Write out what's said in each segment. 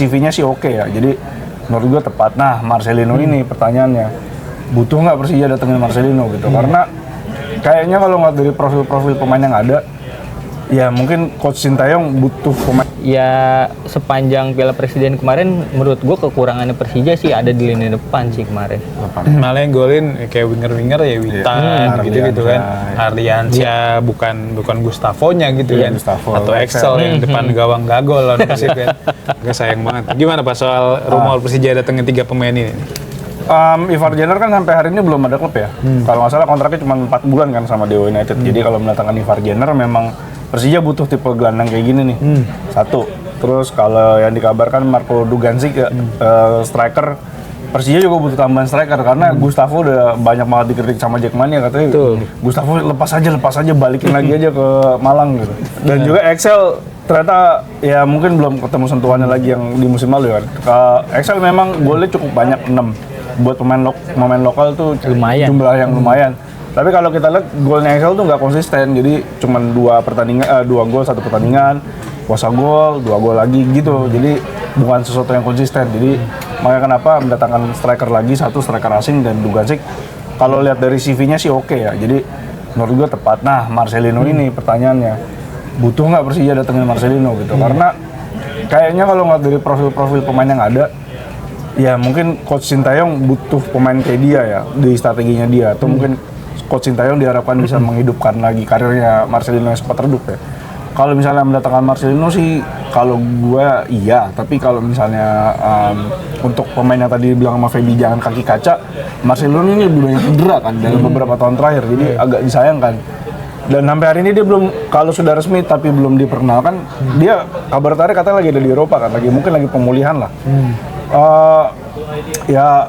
CV-nya sih oke ya, jadi menurut gue tepat. Nah, Marcelino ini pertanyaannya, butuh nggak Persija datengin Marcelino gitu? Karena kayaknya kalau nggak dari profil-profil pemain yang ada, ya mungkin Coach Sintayong butuh pemain. Ya sepanjang Piala Presiden kemarin menurut gue kekurangannya Persija sih ada di lini depan sih kemarin. Malah yang golin kayak winger-winger ya Witan gitu kan. Ardiansyah bukan Gustavo-nya gitu kan. Gustavo, atau Excel yang depan gawang gagol lawan Persib kan. Agak sayang banget. Gimana Pak soal rumor Persija datengin 3 pemain ini? Ivar Jenner kan sampai hari ini belum ada klub ya. Kalau nggak salah kontraknya cuma 4 bulan kan sama Dewa United. Jadi kalau mendatangkan Ivar Jenner memang Persija butuh tipe gelandang kayak gini nih. Satu. Terus kalau yang dikabarkan Marco Duganzik striker, Persija juga butuh tambahan striker karena Gustavo udah banyak banget dikritik sama Jackmania katanya. Gustavo lepas aja balikin lagi aja ke Malang gitu. Dan juga Excel ternyata ya mungkin belum ketemu sentuhannya lagi yang di musim lalu kan. Excel memang golnya cukup banyak 6. Buat pemain lokal tuh lumayan. Jumlah yang lumayan. Tapi kalau kita lihat golnya Excel tuh nggak konsisten, jadi cuma 2 gol 1 pertandingan, puasa gol, 2 gol lagi gitu. Jadi bukan sesuatu yang konsisten. Jadi makanya kenapa mendatangkan striker lagi, 1 striker asing dan Duganzik. Kalau lihat dari CV-nya sih oke ya. Jadi menurut gue tepat. Nah, Marcelino ini pertanyaannya, butuh nggak Persija datengin Marcelino gitu? Karena kayaknya kalau nggak dari profil-profil pemain yang ada, ya mungkin Coach Sintayong butuh pemain kayak dia ya di strateginya dia, atau mungkin Coach Sintayong diharapkan bisa menghidupkan lagi karirnya Marcelino yang sempat redup ya. Kalau misalnya mendatangkan Marcelino sih, kalau gue iya, tapi kalau misalnya untuk pemain yang tadi bilang sama Feby jangan kaki kaca, Marcelino ini lebih banyak cedera kan dalam beberapa tahun terakhir, jadi agak disayangkan. Dan sampai hari ini dia belum, kalau sudah resmi tapi belum diperkenalkan, dia kabar tarik katanya lagi ada di Eropa kan, mungkin lagi pemulihan lah. Ya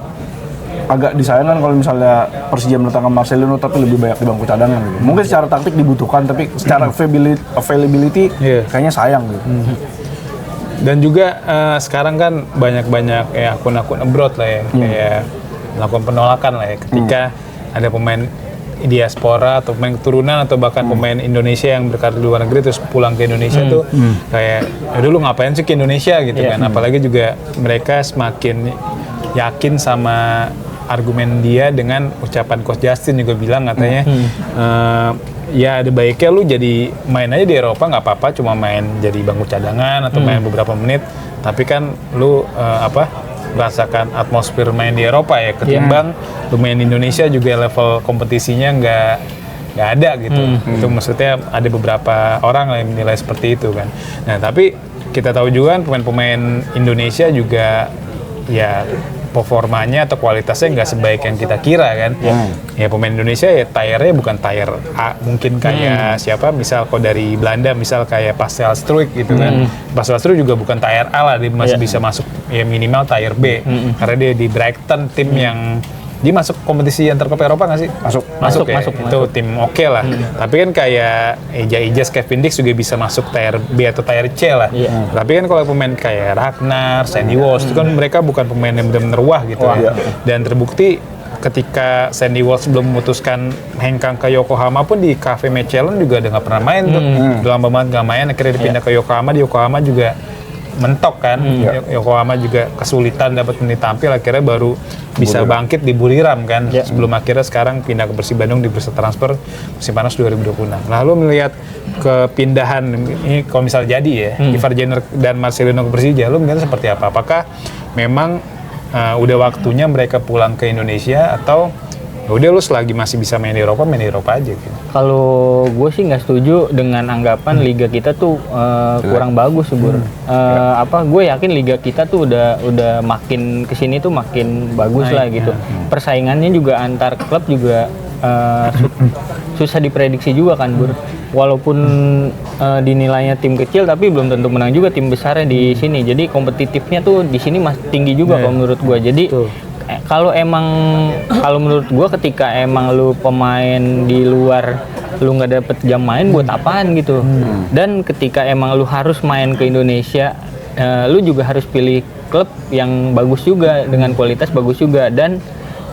agak disayangkan kalau misalnya Persija mendatangkan Marcelino tapi lebih banyak di bangku cadangan gitu. Mungkin secara taktik dibutuhkan tapi secara availability kayaknya sayang gitu. Dan juga sekarang kan banyak akun-akun abroad lah ya, kayak melakukan penolakan lah ya ketika ada pemain diaspora atau pemain keturunan atau bahkan pemain Indonesia yang berkarir di luar negeri terus pulang ke Indonesia tuh kayak dulu ngapain sih ke Indonesia gitu kan. Apalagi juga mereka semakin yakin sama argumen dia dengan ucapan Coach Justin juga bilang katanya ya ada baiknya lu jadi main aja di Eropa nggak apa-apa, cuma main jadi bangku cadangan atau main beberapa menit, tapi kan lu merasakan atmosfer main di Eropa ya ketimbang lu main di Indonesia juga level kompetisinya nggak ada gitu. Itu maksudnya ada beberapa orang yang menilai seperti itu kan. Nah tapi kita tahu juga kan pemain-pemain Indonesia juga ya performanya atau kualitasnya nggak sebaik yang kita kira kan. Ya pemain Indonesia ya tire-nya bukan tire A, mungkin kayak siapa, misal kalau dari Belanda misal kayak Pascal Struijk gitu kan. Pascal Struijk juga bukan tire A lah, dia masih bisa masuk ya minimal tire B. Karena dia di Brighton, tim yang dia masuk kompetisi antar klub Eropa nggak sih? Masuk ya? Itu tim oke lah. Tapi kan kayak Ijaz Kevin Dix juga bisa masuk tier B atau tier C lah. Tapi kan kalau pemain kayak Ragnar, Sandy Walsh itu kan mereka bukan pemain yang benar-benar wah gitu ya. Dan terbukti ketika Sandy Walsh belum memutuskan hengkang ke Yokohama pun di Cafe Mechelen juga udah nggak pernah main tuh. Udah lama banget nggak main, akhirnya dipindah ke Yokohama. Di Yokohama juga mentok kan. Yokohama juga kesulitan dapat menit tampil, akhirnya baru bisa bangkit di Buriram kan. Sebelum akhirnya sekarang pindah ke Persib Bandung di bursa transfer musim panas 2026. Lalu melihat kepindahan ini kalau misal jadi ya Ivar Jenner dan Marcelino ke Persija, lu melihat seperti apa? Apakah memang udah waktunya mereka pulang ke Indonesia atau udah lu selagi masih bisa main di Eropa aja gitu? Kalau gue sih nggak setuju dengan anggapan liga kita tuh kurang bagus Bur. Gue yakin liga kita tuh udah makin kesini tuh makin bagus lah gitu. Persaingannya juga antar klub juga susah diprediksi juga kan Bur. Walaupun dinilainya tim kecil tapi belum tentu menang juga tim besarnya di sini. Jadi kompetitifnya tuh di sini masih tinggi juga kalau menurut gue. Jadi kalau menurut gue ketika emang lu pemain di luar lu nggak dapet jam main buat apaan gitu. Dan ketika emang lu harus main ke Indonesia, lu juga harus pilih klub yang bagus juga dengan kualitas bagus juga, dan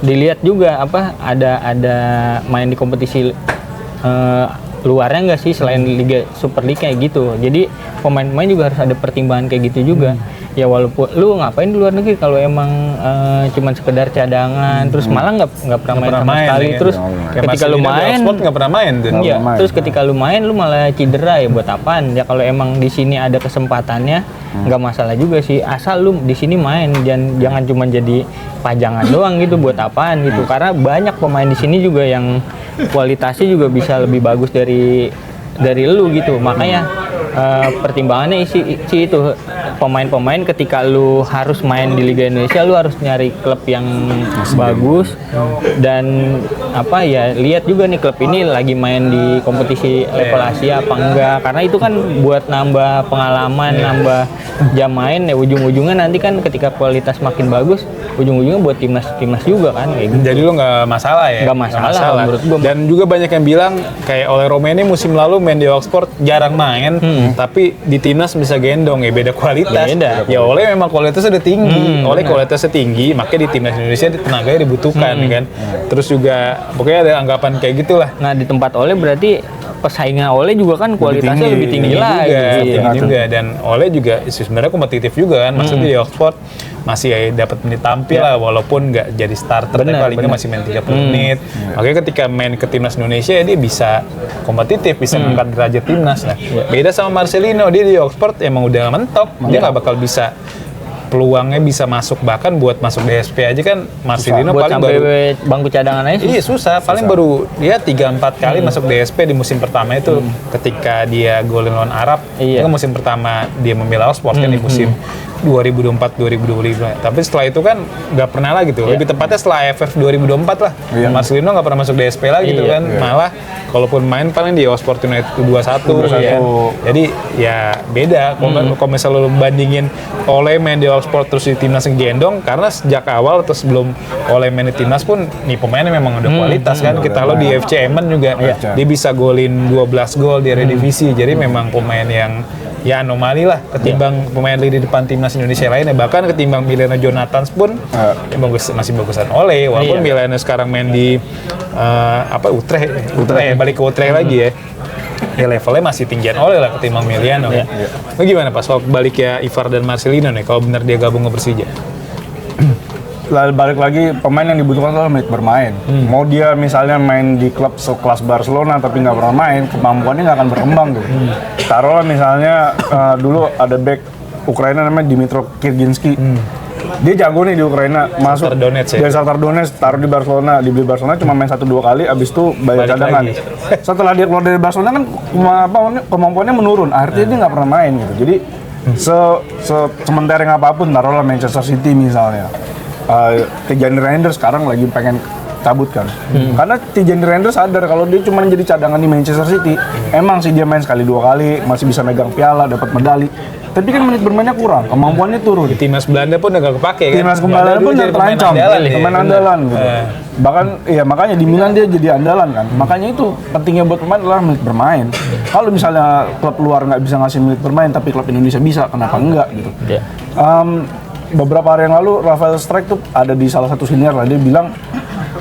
dilihat juga ada main di kompetisi luarnya nggak sih selain Liga Super League kayak gitu. Jadi pemain-pemain juga harus ada pertimbangan kayak gitu juga. ya walaupun lu ngapain di luar negeri kalau emang cuman sekedar cadangan, terus malah nggak pernah main sama sekali, ya. terus Kayak ketika lu Marcelino di main, Oxford nggak pernah main tuh. iya, main. terus ketika lu main lu malah cedera ya buat apaan? Ya kalau emang di sini ada kesempatannya nggak masalah juga sih, asal lu di sini main, jangan cuma jadi pajangan doang gitu, buat apaan gitu? Karena banyak pemain di sini juga yang kualitasnya juga bisa lebih bagus dari lu gitu, makanya pertimbangannya sih itu pemain-pemain ketika lu harus main di Liga Indonesia lu harus nyari klub yang bagus dan apa ya, lihat juga nih klub ini lagi main di kompetisi level Asia apa enggak, karena itu kan buat nambah pengalaman, nambah jam main ya, ujung-ujungnya nanti kan ketika kualitas makin bagus ujung-ujungnya buat timnas juga kan kayak gitu. Jadi lu nggak masalah ya? Nggak masalah menurut gua. Dan juga banyak yang bilang kayak oleh Romeni musim lalu main di Oxford jarang main, tapi di timnas bisa gendong ya, beda kualitas. Beda. Ya oleh memang kualitasnya udah tinggi, oleh kualitasnya tinggi, makanya di timnas Indonesia tenaganya dibutuhkan kan. Terus juga pokoknya ada anggapan kayak gitulah. Nah di tempat Ole berarti pesaingan Ole juga kan kualitasnya lebih tinggi lagi. Tinggi juga, dan Ole juga sebenarnya kompetitif juga kan, maksudnya di Oxford masih dapat menit tampil lah, walaupun nggak jadi starter, tapi palingnya masih main 30 menit. Makanya ketika main ke timnas Indonesia dia bisa kompetitif, bisa mengangkat derajat timnas. Nah, beda sama Marcelino, dia di Oxford emang udah mentok, dia nggak bakal bisa peluangnya bisa masuk, bahkan buat masuk DSP aja kan Marcelino Buat paling sampai baru bangku cadangan aja iya susah, paling baru dia 3-4 kali masuk DSP di musim pertama itu ketika dia golin lawan Arab. Itu kan musim pertama dia membela Oxford kan di musim 2024-2025. Tapi setelah itu kan nggak pernah lagi tuh. Lebih tepatnya setelah AFF 2024 lah. Marcelino nggak pernah masuk DSP lagi gitu kan. Malah kalaupun main paling di Oxford United 21 ya. Jadi ya beda. Kalau misalnya lu bandingin Ole main di Oxford terus di timnas gendong, karena sejak awal atau sebelum Ole main di timnas pun nih pemainnya memang udah kualitas kan. Kita lo di FC Emmen juga dia bisa golin 12 gol di Eredivisie. Jadi memang pemain yang ya anomali lah ketimbang pemain di depan timnas Indonesia lainnya, bahkan ketimbang Milena Jonathans pun ya masih bagusan Ole, walaupun Milena sekarang main di Utrecht balik ke Utrecht lagi ya levelnya masih tinggian Ole lah ketimbang Miliano. Nah, gimana Pak soal balik ya Ivar dan Marcelino nih kalau benar dia gabung ke Persija? Lalu balik lagi, pemain yang dibutuhkan adalah menit bermain. Mau dia misalnya main di klub sekelas Barcelona tapi nggak pernah main, kemampuannya nggak akan berkembang gitu. Taruhlah misalnya dulu ada back Ukraina namanya Dmitro Kirginski. Dia jago nih di Ukraina, masuk dari Shakhtar Donetsk, taruh di Barcelona, dibeli Barcelona cuma main 1-2 kali, abis itu bayar cadangan. Setelah dia keluar dari Barcelona kan kemampuannya menurun, akhirnya dia nggak pernah main gitu. Jadi sementara apapun, taruhlah Manchester City misalnya, Tijani Reinders sekarang lagi pengen cabut kan, karena Tijani Reinders sadar kalau dia cuma jadi cadangan di Manchester City. Emang sih dia main sekali 2 kali, masih bisa megang piala, dapat medali, tapi kan menit bermainnya kurang, kemampuannya turun. Di timnas Belanda pun udah gak kepake kan? Timnas Belanda pun udah terancam, pemain andalan gitu. Bahkan ya makanya di Milan dia jadi andalan kan. Makanya itu pentingnya buat pemain adalah menit bermain. Kalau misalnya klub luar nggak bisa ngasih menit bermain, tapi klub Indonesia bisa, kenapa enggak gitu? Beberapa hari yang lalu Rafael Strijk tuh ada di salah satu senior lah, dia bilang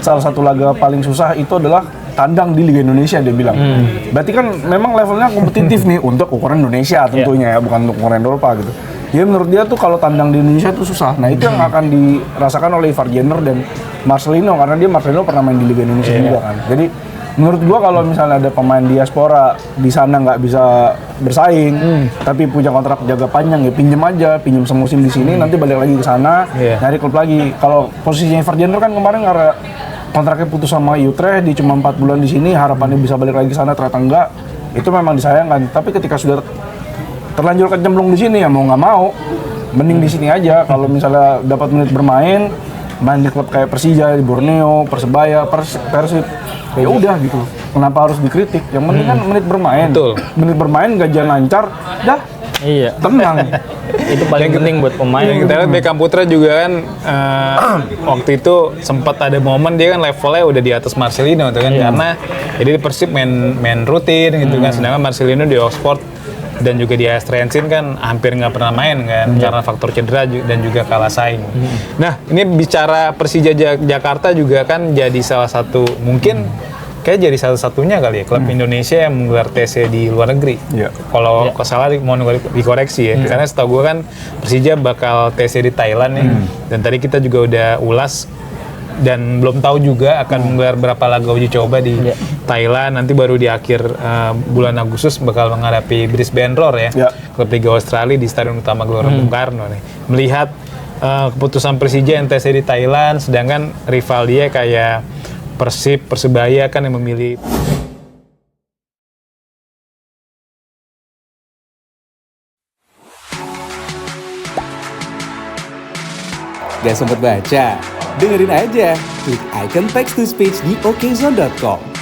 salah satu laga paling susah itu adalah tandang di Liga Indonesia, dia bilang. Berarti kan memang levelnya kompetitif nih untuk ukuran Indonesia tentunya ya, bukan untuk ukuran Eropa gitu. Jadi menurut dia tuh kalau tandang di Indonesia tuh susah. Nah itu yang akan dirasakan oleh Ivar Jenner dan Marcelino, karena Marcelino pernah main di Liga Indonesia juga kan. Jadi menurut gua kalau misalnya ada pemain diaspora di sana nggak bisa bersaing, tapi punya kontrak jangka panjang ya pinjem semusim di sini, nanti balik lagi ke sana, nyari klub lagi. Kalau posisinya Ivar Jenner kan kemarin karena kontraknya putus sama Utrecht, di cuma 4 bulan di sini, harapannya bisa balik lagi ke sana, ternyata enggak. Itu memang disayangkan. Tapi ketika sudah terlanjur kecemplung di sini ya mau nggak mau, mending di sini aja. Kalau misalnya dapat menit bermain, main di klub kayak Persija, di Borneo, Persebaya, Persib, ya udah gitu. Kenapa harus dikritik? Yang penting kan menit bermain. Menit bermain, gajian lancar, dah. Iya. Tenang. Itu paling penting buat pemain. Yang kita lihat Beckham Putra juga kan waktu itu sempat ada momen dia kan levelnya udah di atas Marcelino tuh kan, karena jadi di Persib main rutin gitu kan, sedangkan Marcelino di Oxford dan juga di AS Trentin kan hampir nggak pernah main kan karena faktor cedera dan juga kalah saing. Nah ini bicara Persija Jakarta juga kan jadi salah satu mungkin kayak jadi satu-satunya kali ya klub Indonesia yang menggelar TC di luar negeri. Iya. Kalau salah mau dikoreksi ya. Karena setahu gue kan Persija bakal TC di Thailand nih. Dan tadi kita juga udah ulas dan belum tahu juga akan menggelar berapa laga uji coba di Thailand. Nanti baru di akhir bulan Agustus bakal menghadapi Brisbane Roar ya. Klub Liga Australia di Stadion Utama Gelora Bung Karno nih. Melihat keputusan Persija yang TC di Thailand, sedangkan rival dia kayak Persib, Persebaya kan yang memilih. Gak sempet baca? Dengerin aja, klik icon text to speech di okezone.com.